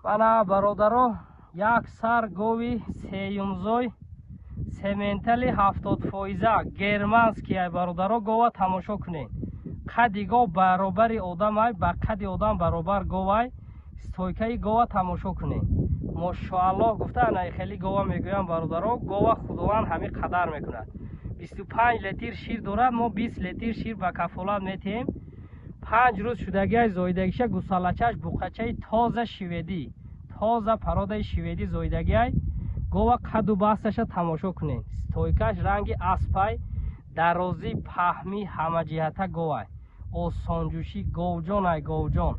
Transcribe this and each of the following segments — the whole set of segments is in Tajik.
Mana бародаро як сар гови сеюмзой сементали 70% германский ай бародаро гова тамошо кунед. Қади гов баробари одам ай ба қади одам баробар говай стойкаи гова тамошо кунед. Мошоаллоҳ гуфта ана хели гова мегӯям бародаро гова худованд ҳами қадар мекунад. 25 литр шир дорад, мо 20 литр шир ба кафолат метиҳем. 5 рӯз шудагиаш зоидагиша гусалачаш буқачаи тоза шиведӣ, тоза пародаи шиведӣ зоидагиай гова қаду басташа тамошо кунед. Стойкаш ранги аспай дарозӣ паҳмӣ ҳамаҷиҳата говай осонҷӯшӣ говҷон ай говҷон.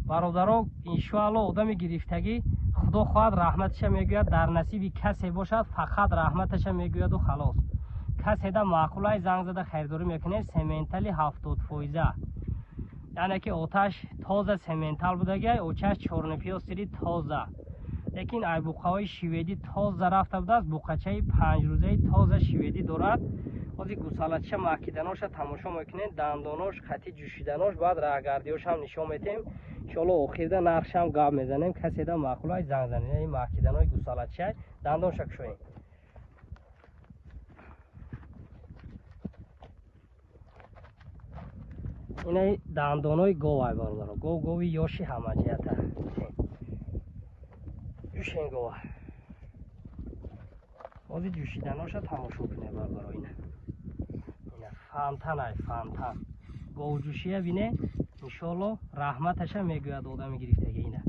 бародаро иншоалло одами гирифтагӣ худо хоҳад раҳматаша мегӯяд, дар насиби касе бошад фақат раҳматаша мегӯяду халос. каседа маъқулай занг зада хайрдорӣ мекунед. сементали 70%, яъне ки оташ тоза сементал будагиай, очаш чорнопиёстири тоза. лекин ай буқаҳои шиведӣ тоза рафта будааст, буқачаи 5 рӯзаи тоза шиведӣ дорад. ҳозир гусалачаша маъкиданоша тамошо мекунед, дандонош қатъи ҷӯшиданош баъд раҳгардиёшам нишон метем. иншоалло охирда нархшам гап мезанем. каседа маъқулай занг занед. ин маъкиданои гусалачаи дандонша кушоед. инаи дандонои говай бародаро, гов гови ёши ҳамаҷиҳата. ҷӯшен гова. ҳозир ҷӯшиданоша тамошо кунед бародаро. ина фантан ай фантан говҷӯшия бине. иншоалло раҳматаша мегӯяд одами гирифтаги. ина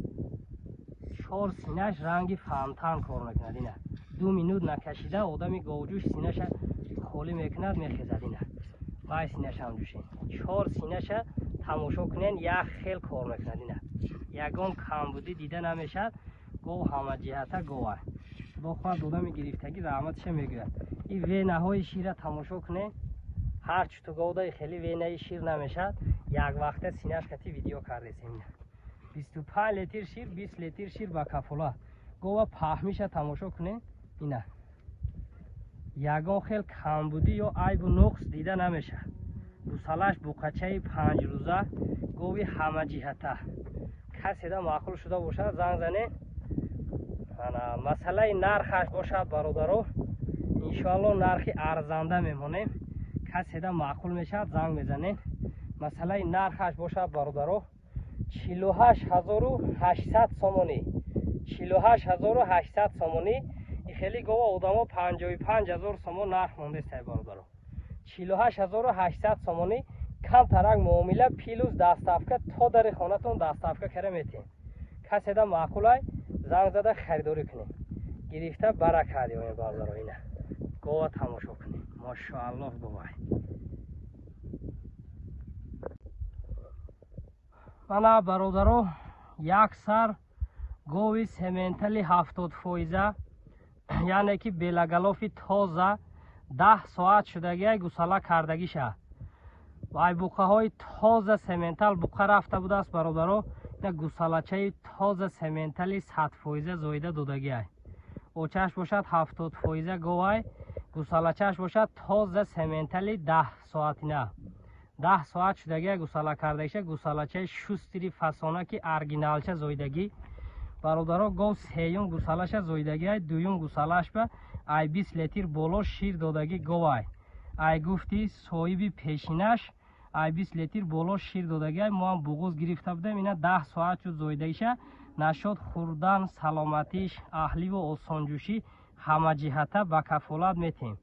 4 синаш ранги фантан кор мекунад. ина 2 минут накашида одами говҷӯш синаша холӣ мекунад, мехезад. ина бай синашам ҷӯшен. 4 синаша тамошо кунен, як хел кор мекунад. ина ягон камбудӣ дида намешад. гов ҳамаҷиҳата говай. худо хоҳад одами гирифтагӣ раҳматаша мегӯяд. ин венаҳои шира тамошо кунед. ҳарчи ту говдаи хели венаи шир намешад. як вақта синаш кати видео кардесем. 25 литр шир, 20 литр шир ба кафола. гова паҳмиша тамошо кунед. ина ягон хел камбудӣ ё айбу нуқс дида намешад. гусалаш буқачаи 5 рӯза гови ҳамаҷиҳата. каседа маъқул шуда бошад занг занед. масъалаи нархаш бошад бародаро, иншоалло нархи арзанда мемонем. каседа маъқул мешавад занг мезанед. масъалаи нархаш бошад бародаро 48800 сомонӣ. 48800 сомонӣ. ин хели гова одамо 55000 сомон нарх мондестай бародаро. 48800 сомонӣ. камтарак муомила плюс даставка то дари хонатон даставка кара метем. каседа маъқулай занг зада харидорӣ кунед. гирифта баракат ёем бародаро. ина гова тамошо кунед. мошоаллоҳ говай. мана бародаро як сар гови сементали 70%, яъне ки белагалофи тоза 10 соат шудагиай гусала кардагиша. вай буқаҳои тоза сементал буқа рафта будааст бародаро. ина гусалачаи тоза сементали 100% зоида додагиай. очаш бошад 70% говай. гусалачаш бошад тоза сементали 10 соатина. 10 соат шудагиай гусала кардагиша. гусалачаи шустири фасонаки аргиналча зоидагӣ. бародаро гов сеюм гусалаша зоидагиай. дуюм гусалаш ба ай 20 литр боло шир додагӣ говай. ай гуфти соҳиби пешинаш ай 20 литр боло шир додагиай. мо ҳам буғуз гирифта будем. ина 10 соат шуд зоидагиша. нашод хурдан саломатиш аҳливу осонҷӯшӣ ҳамаҷиҳата ба кафолат метем.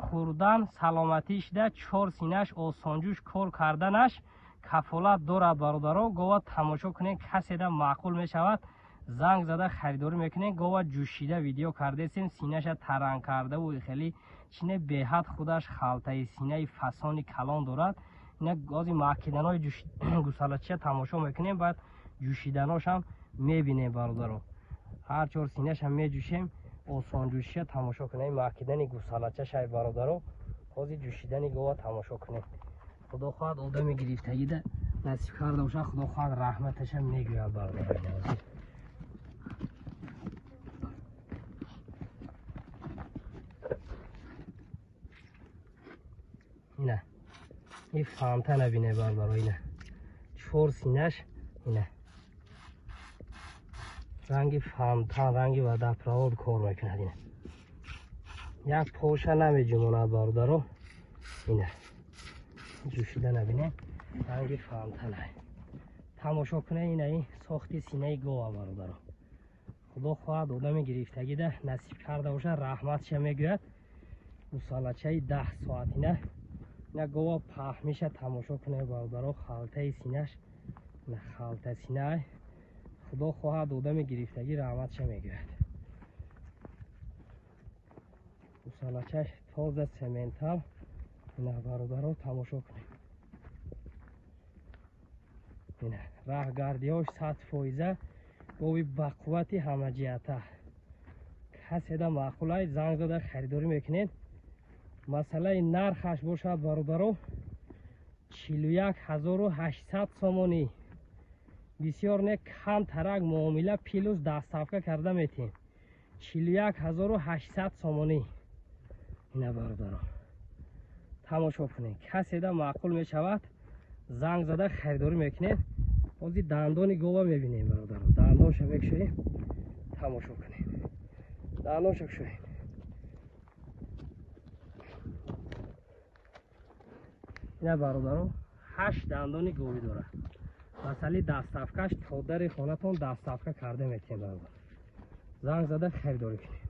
хурдан саломатишда 4 синаш осонҷӯш кор карданаш кафолат дорад бародаро. гова тамошо кунед. каседа маъқул мешавад занг зада харидорӣ мекунед. гова ҷӯшида видео кардесем. синаша таран кардаву хеле чине беҳад худаш халтаи синаи фасони калон дорад. ина ҳозир маъкиданои гусалача тамошо мекунем. баъд ҷӯшиданошам мебинем бародаро. ҳар чор синашам меҷӯшем. осонҷӯшиша тамошо кунед. маъкидани гусалачашай бародаро. ҳозир ҷӯшидани гова тамошо кунед. худо хоҳад одами гирифтагида насиб карда бошад. худо хоҳад раҳматаша мегӯяд бародаро. ина ин фантана бине бародаро. ина 4 синаш. ина ранги фантан, ранги водопровод кор мекунад. ина як поша намеҷумонад бародаро. ина ҷӯшида набинем, ранги фантан ай. тамошо кунед, ина сохти синаи гова бародаро. худо хоҳад одами гирифтагида насиб карда бошад, раҳматша мегӯяд. гусалачаи 10 соат ина гова паҳмиша тамошо кунед бародаро. халтаи синаш, ина халта синай. худо хоҳад одами гирифтагӣ раҳматша мегӯяд. гусалачаш тоза сементал. ина бародаро тамошо кунед. ина раҳгардиҳош 100%. гови бақуввати ҳамаҷиҳата. каседа маъқулай занг зада харидорӣ мекунед. масъалаи нархаш бошад бародаро 41800 сомонӣ. бисёр не камтарак муомила плюс дастафка карда метем. 41800 сомонӣ. ина бародаро тамошо кунед. каседа маъқул мешавад занг зада харидорӣ мекунед. ҳозир дандони гова мебинем бародаро. дандонша мекушоем. тамошо кунед. дандонша кушоем. ина бародаро 8 дандони говӣ дорад. масъалаи дастафкаш то дари хонатон дастафка карда метем бародаро. занг зада харидорӣ кунед.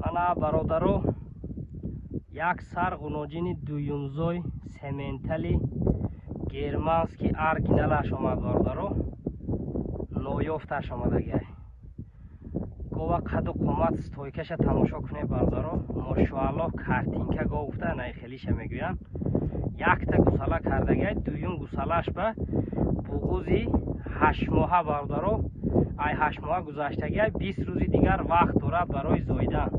ана бародаро як сар ғуноҷини дуюмзой сементали германски оригиналаш омад бародаро. ноёфташ омадагиай. гова қаду қомат стойкаша тамошо кунед бародаро. мошоаллоҳ картинка гов гуфта най хелиша мегӯям. якта гусала кардагиай. дуюм гусалаш ба буғузи 8 моҳа бародаро. ай 8 моҳа гузаштагиай. 20 рӯзи дигар вақт дорад барои зоидан.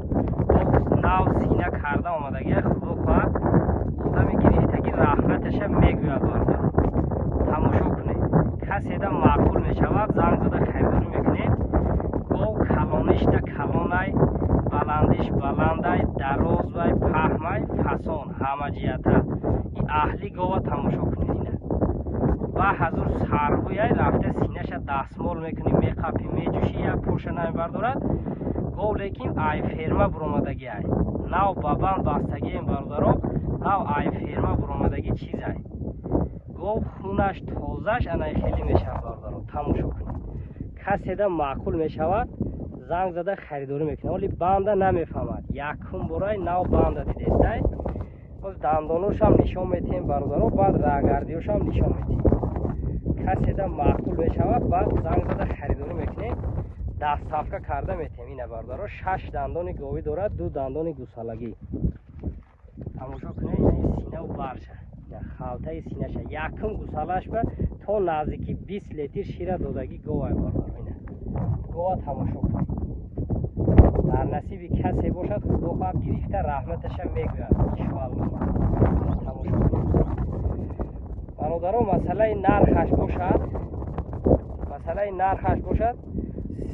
нав сина карда омадагиай. худо хоҳад одами гирифтагӣ раҳматаша мегӯяд бародаро. тамошо кунед. каседа маъқул мешавад занг зада харидорӣ мекунед. гов калонишда калонай, баландиш баландай, дарозвай, паҳмай, фасон ҳамаҷиҳата. и аҳли гова тамошо кунед. ина ба ҳазур сарҳуяй рафта синаша дастмол мекунӣ, меқапӣ, меҷӯшӣ, як поша намебардорад. гов лекин айферма буромадагиай. нав бабанд бастагием бародаро. нав айферма буромадагӣ чизай. гов хунаш тозаш анай хеле мешавад бародаро. тамошо кунед. каседа маъқул мешавад занг зада харидорӣ мекунад. вале банда намефаҳмад. якум борай нав банда дидестай. боз дандоношам нишон метем бародаро. баъд раҳгардиҳошам нишон метем. каседа маъқул мешавад баъд занг зада харидорӣ мекунем. дастафка карда метем. ина бародаро 6 дандони говӣ дорад, 2 дандони гусалагӣ. тамошо кунед. ина синаву барша. ина халтаи синаша. якум гусалаш ба то наздики 20 литр шира додагӣ говай бародаро. ина гова тамошо кунед. дар насиби касе бошад худо хоҳад гирифта раҳматаша мегӯяд иншоаллоҳ. тамошо кунед. бародаро масъалаи нархаш бошад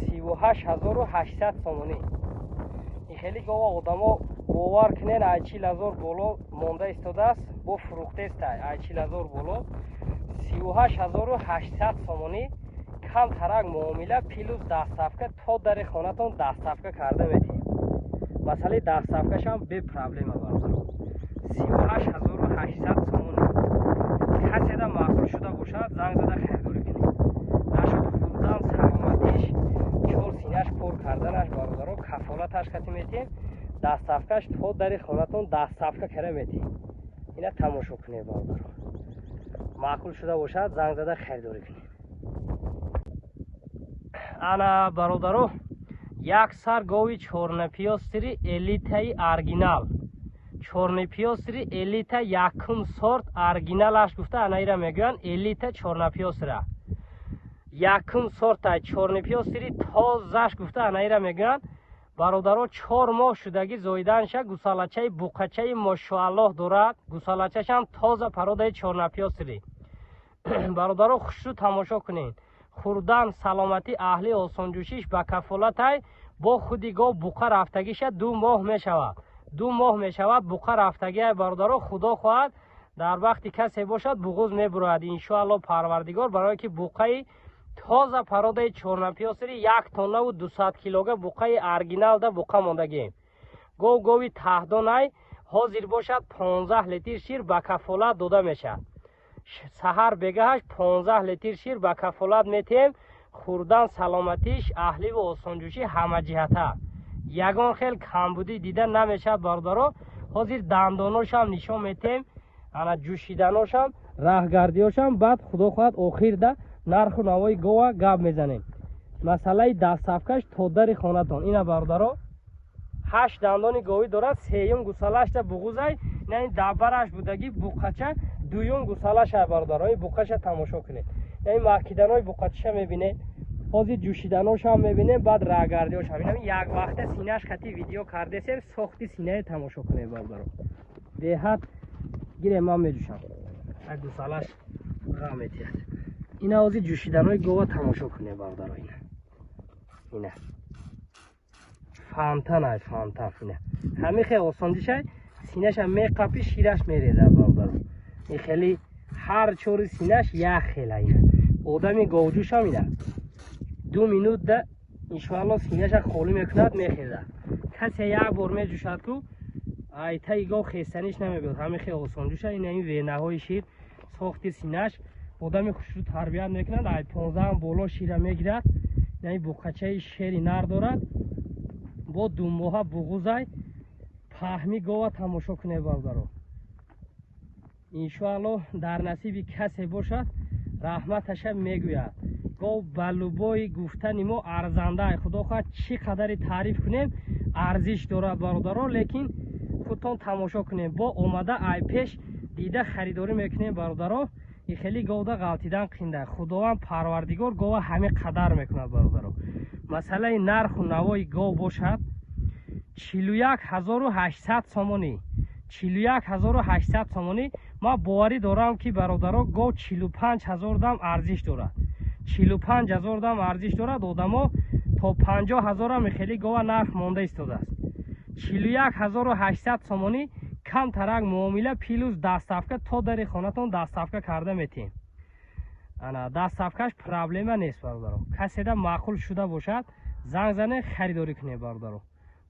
38800 сомонӣ. ин хеле гова одамо бовар кунед ай 40000 боло монда истодааст. бо фурӯхтестай ай 40000 боло 38800 сомонӣ. камтарак муомила плюс дастафка то дари хонатон дастафка карда метем. масъалаи дастафкашам бе проблема бародаро. 38800 сомонӣ. каседа маъқул шуда бошад занг зада харидорӣ кунед. нашуд хурдан саломатиш чор синаш кор карданаш бародаро. кафолаташ қатӣ метем. дастафкаш то дари хонатон дастафка кара метем. ина тамошо кунед бародаро. маъқул шуда бошад занг зада харидорӣ кунед. ана бародаро як сар гови чорнапиёстри элитаи оригинал. чорнапиёстри элита якум сорт оригиналаш гуфта анаира мегӯянд элита чорнапиёстра. якум сорта чорнапиёстри тозаш гуфта анаира мегӯянд. бародаро 4 моҳ шудаги зоиданша. гусалачаи буқачаи мошоаллоҳ дорад. гусалачашам тоза пародаи чорнапиёстри. бародаро хушрӯ тамошо кунед. хурдан саломати аҳли осонҷӯшиш ба кафолатай бо худи гов буқа рафтагиша 2 моҳ мешавад. 2 моҳ мешавад буқа рафтагиай бародаро. худо хоҳад дар вақти касе бошад буғуз мебурояд иншоаллоҳ парвардигор, барое ки буқаи тоза пародаи чорнапёсери 1 тоннаву 200 килога буқаи оригиналда буқа мондагием. Гови таҳдонай ҳозир бошад 15 литр шир ба кафолат дода мешавад. саҳар бегаҳаш 15 литр шир ба кафолат метем. хурдан саломатиш аҳливу осонҷӯшӣ ҳама ҷиҳата. ягон хел камбудӣ дида намешавад бародаро. ҳозир дандоношам нишон метем, ана ҷӯшиданошам, раҳгардиёшам. баъд худо хоҳад охирда нарху навои гова гап мезанем. масъалаи дастсафкаш то дари хонатон. ина бародаро 8 дандони говӣ дорад. сеюм гусалашда буғузай, яъне дабараш будаги буқача дуюм гусалаша бародаро. ин буқаша тамошо кунед. яъне маҳкиданои буқачаша мебинед. ҳозир ҷӯшиданошам мебинем, баъд раҳгардиёшам. ин як вақта синаш хати видео кардесем, сохти синае тамошо кунед бародаро. беҳад гире ман меҷӯшам. ак гусалаш ғам метиҳад. ина ҳозир ҷӯшиданои гова тамошо кунед бародаро. ина фантанай фантан. ина ҳамин хеле осонҷишай, синаша меқапи, шираш мерезад бародаро. ин хеле ҳар чори синаш як хела. ина одами говҷӯшам ина 2 минутда иншоалло синаша холӣ мекунад, мехезад. касе як бор меҷӯшад ку айтаи гов хестаниш намебиёд. ҳамин хеле осонҷӯша. ина ин венаҳои шир сохти синаш одами хушрӯ тарбият мекунад. ай 15 боло шира мегирад. яъне буқачаи шери нар дорад. бо 2 моҳа буғузай паҳми гова тамошо кунед бародаро. иншоалло дар насиби касе бошад, раҳматаша мегӯяд. гов ба лубои гуфтани мо арзанда. худо хоҳад чӣ қадари таъриф кунем, арзиш дорад бародаро. лекин худтон тамошо кунем. бо омада ай пеш дида харидорӣ мекунем бародаро. ин хеле говда ғалтидан қинда. худованд парвардигор гова ҳамин қадар мекунад бародаро. масъалаи нарху навои гов бошад 41800 сомонӣ. 41800 сомонӣ. ман боварӣ дорам ки бародаро гов 45000 дам арзиш дорад. 45000 дам арзиш дорад. одамо то 50000 ам хеле гова нарх монда истодааст. 41800 сомонӣ камтарак муомила плюс дастсафка то дари хонатон дастсафка карда метем. ана дастсафкаш проблема нест бародаро. каседа маъқул шуда бошад, занг зане харидорӣ кунед бародаро.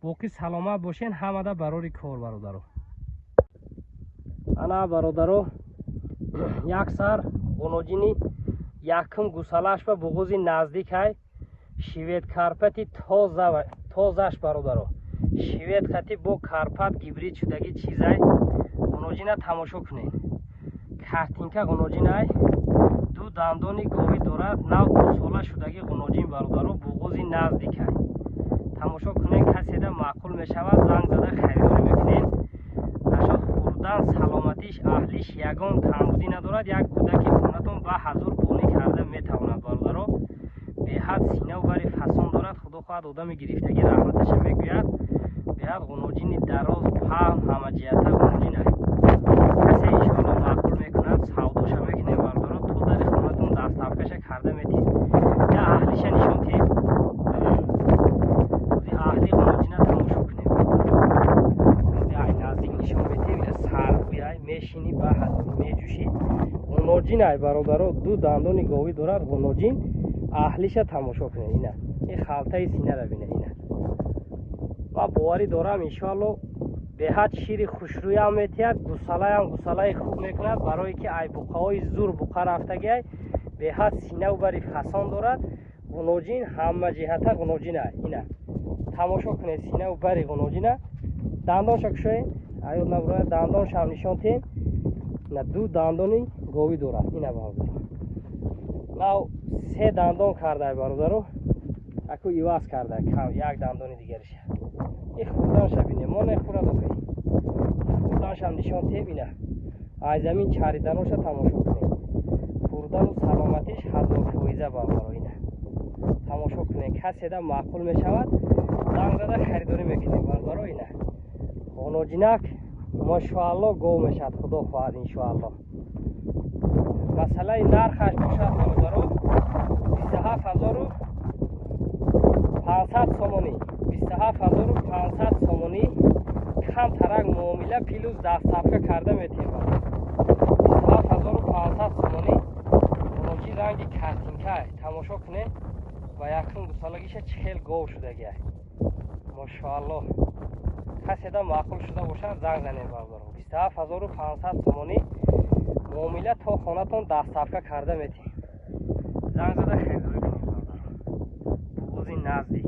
боқӣ саломат бошен, ҳамада барори кор бародаро. ана бародаро як сар оноҷини якум гусалаш ва буғузи наздикай шивет карпати тозаш бародаро. шивет хати бо карпат гибрид шудаги чизай оноҷина тамошо кунед. картинка оноҷинай 2 дандони говӣ дорад. нав 2 сола шудаги оноҷин бародаро. буғузи наздикай тамошо кунед. каседа маъқул мешавад, занг зада харидорӣ мекунед. нашод хурдан саломатиш аҳлиш ягон камбудӣ надорад. як кӯдаки хонатон ба ҳазур бонӣ карда метавонад бародаро. беҳад синаву бари фасон дорад. худо хоҳад одами гирифтагӣ раҳматаша мегӯяд. беҳад оноҷини дароз паҳм ҳама ҷиҳата оноҷинай. касе иншоалло маъқул мекунад, савдоша мекунем бародаро. то дари хонатон дастсафкаша карда метем. я аҳлиша нишон тем. ози аҳли оноҷина тамошо кунем. ози ай наздик нишон метем. ина сарбуяй мешини ба ҳазур меҷӯши. оноҷинай бародаро. 2 дандони говӣ дорад оноҷин. аҳлиша тамошо кунед. ина ин халтаи синара бинед. ина ман боварӣ дорам иншоалло беҳад шири хушрӯям метиҳад. гусалаям гусалаи хуб мекунад. барое ки ай буқаҳои зур буқа рафтагиай беҳад синаву бари фасон дорад. оноҷин ҳама ҷиҳата оноҷинай. ина тамошо кунед синаву бари оноҷина. дандонша кушоед. аёд набурояд. дандоншам нишон тем. ина 2 дандони говӣ дорад. ина бародаро. нав 3 дандон кардай бародаро. аку иваз кардай кам як дандони дигариша. ин хурданша бинем. мо нехӯрад охе. хурданшам нишон тем. ина ай замин чариданоша тамошо кунед. хурдану саломатиш 1000% бародаро. ина тамошо кунед. каседа маъқул мешавад, занг зада харидорӣ мекунед бародаро. ина оноҷинак машоалло гов мешавад. худо хоҳад иншоалло. масъалаи нархаш бошад бародаро 27500 сомонӣ. 27500 сомонӣ камтарак муомила плюс дастсафка карда метем. 27500 сомонӣ. оноҷи ранг ҳамиди картинка тамошо кунед ва якум гусалагиша чӣ хел гов шудагия. Мошоаллоҳ. Каседа маъқул шуда бошад занг занед бародаро. 27500 сомонӣ муомила то хонатон дастсафка карда метем. Занг зада хайдорӣ кунед бародаро. Буғузи наздик.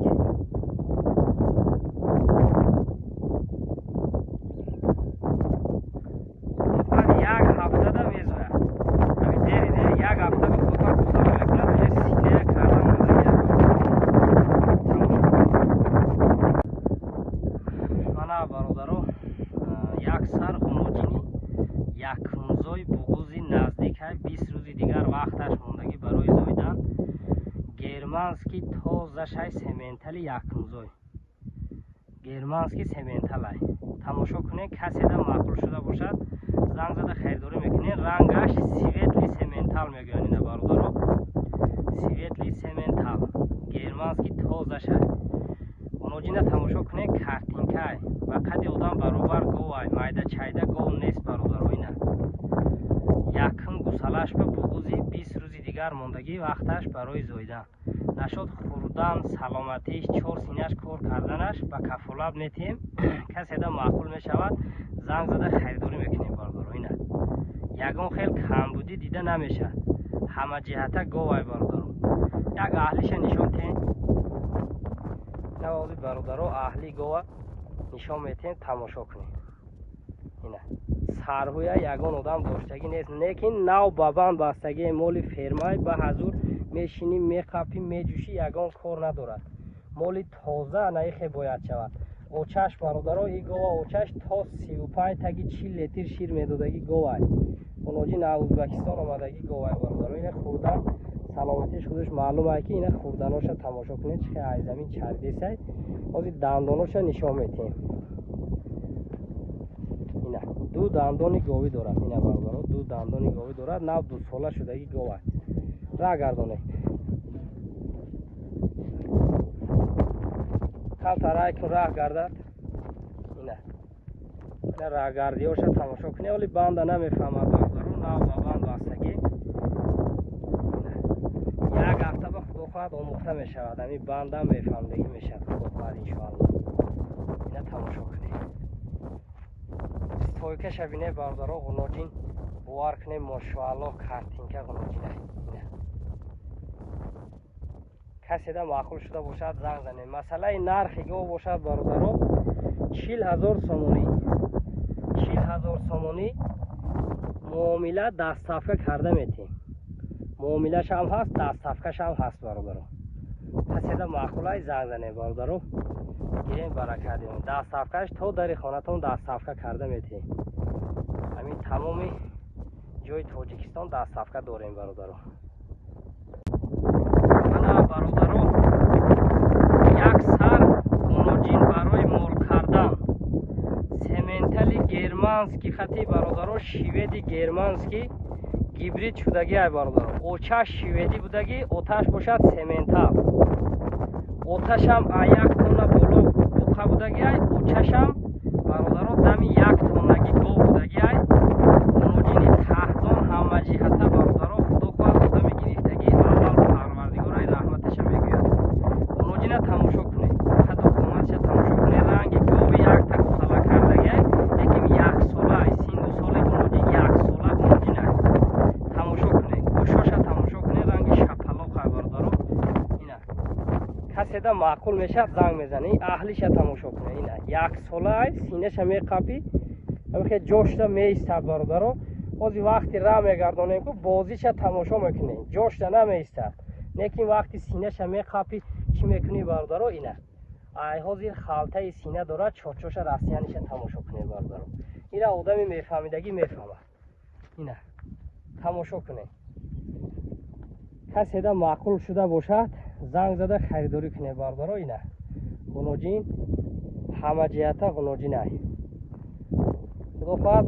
Як ҳафтада мезояд. Ҳамин дериде як ҳафта ба худофар гусала мекунад, ӯ синея карда модагия. Мана бародаро як сар ғуноҷини якумзои буғузи наздикай 20 рӯзи дигар вақташ мондагӣ барои зоидан германский тозашай сементали якумзой. Германский сементалай. Тамошо кунед, каседа маъқул шуда бошад занг зада хайрдорӣ мекунед. Рангаш светли сементал мегӯянд ина бародаро. Светли сементал. Германский тозашай. Ғуноҷина тамошо кунед, картинкай. Ва қади одам баробар говай. Майда чайда гов нест бародаро ина. Якум гусалаш ба буғузи 20 рӯзи дигар мондагӣ вақташ барои зоидан. Нашуд хурдан саломатиш 4 синаш кор карданаш ба кафолат метем. Каседа маъқул мешавад занг зада хайрдорӣ мекунем бародаро ина. Ягон хел камбудӣ дида намешад. Ҳама ҷиҳата говай бародаро. Як аҳлиша нишон тен. Навози бародаро аҳли гова нишон метем, тамошо кунем. Ина. Сарҳуя ягон одам доштагӣ нест, лекин нав ба банд бастагӣ моли фермай ба ҳазур мешинӣ, меқапӣ, меҷӯшӣ, ягон кор надорад. Моли тоза наихе бояд шавад. Очаш бародаро, и гова очаш то 35 таги 40 литр шир медодагӣ говай. Ғуноҷин аз Ӯзбекистон омадагӣ говай бародаро. Ина хурдан саломатиш худаш маълумай ки ина хурданоша тамошо кунед чӣ аз замин чардесай. Ҳозир дандоноша нишон метем. Ина ду дандони говӣ дорад ина бародаро, ду дандони говӣ дорад, нав 2 сола шудагӣ говай. Ра гардонед. Камтар рай кун рах гардад. Ина. Ина рагардиёша тамошо кунед. Оли банда намефаҳмад бародаро, нав ба банд бастагӣ. Ина. Як ҳафта ба худохоҳад омӯхта мешавад. Ами бандам мефаҳмдагӣ мешавад худохоҳад иншоаллоҳ. Ина тамошо кунед. Стойкаша бинед бародаро, ғуноҷин бовар кунед мошоаллоҳ картинка ғуноҷинай. Ина. Каседа маъқул шуда бошад занг занед. Масъалаи нархи гов бошад бародаро 40000 сомонӣ. 40000 сомонӣ муомила дастсафка карда метем. Муомилашам ҳаст, дастсафкашам ҳаст бародаро. Каседа маъқулай занг занед бародаро. Гирем барака дем. Дастсафкаш то дари хонатон дастсафка карда метем. Ҳамин тамоми ҷои Тоҷикистон дастсафка дорем бародаро. Мана бародаро як сар ғуноҷин барои мол кардан. Сементали германский хати бародаро, шведи германский гибрид шудагӣ ай бародаро. Очаш шведи будагӣ, оташ бошад сементал. Оташам а 1 тонна боло буқа будагӣ ай, очашам бародаро дами 1 тоннагӣ гов будагӣ ай. ғуноҷини таҳдон ҳама ҷиҳата бародаро, худо хоҳад одами гирифтагӣ аввал парвардигор ай раҳматаша мегӯяд. Ғуноҷина тамошо кунед. Қаду қоматша тамошо кунед. Ранги гови якта гусала кардагӣ ай, лекин 1 сола ай. Синду соли ғуноҷин 1 сола ғуноҷин ай. Тамошо кунед. гӯшоша тамошо кунед. Ранги шапалоқ ай бародаро. Ина. Каседа маъқул мешад занг мезанӣ. Аҳлиша тамошо кунед. Ина 1 сола ай. Синеша меқапӣ. Абихе ҷошта меистад бародаро. ҳозир вақти ра мегардонем ку бозиша тамошо мекунем. ҷошта намеистад. Лекин вақти синаша меқапӣ чӣ мекунӣ бародаро ина. Ай ҳозир халтаи сина дорад, чорчоша расияниша тамошо кунед бародаро. Ина одами мефаҳмидагӣ мефаҳмад. Ина. Тамошо кунед. Каседа маъқул шуда бошад занг зада харидорӣ кунед бародаро ина. Ғуноҷин ҳама ҷиҳата ғуноҷинай. Худофат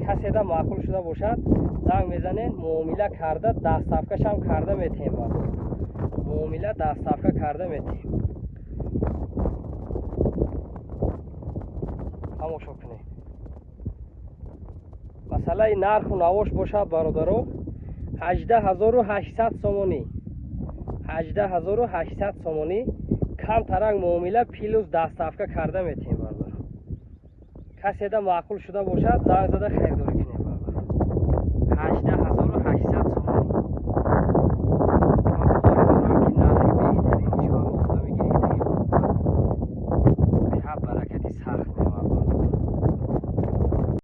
каседа маъқул шуда бошад занг мезанед, муомила карда дастсафкашам карда метем бародаро. Муомила дастсафка карда метем. тамошо кунед. Масъалаи нарху навош бошад бародаро, 18800 сомонӣ. 18800 сомонӣ кам тарак муомила плюс дастафка карда метем бардор. каседа маъқул шуда бошад занг зада хайрдорӣ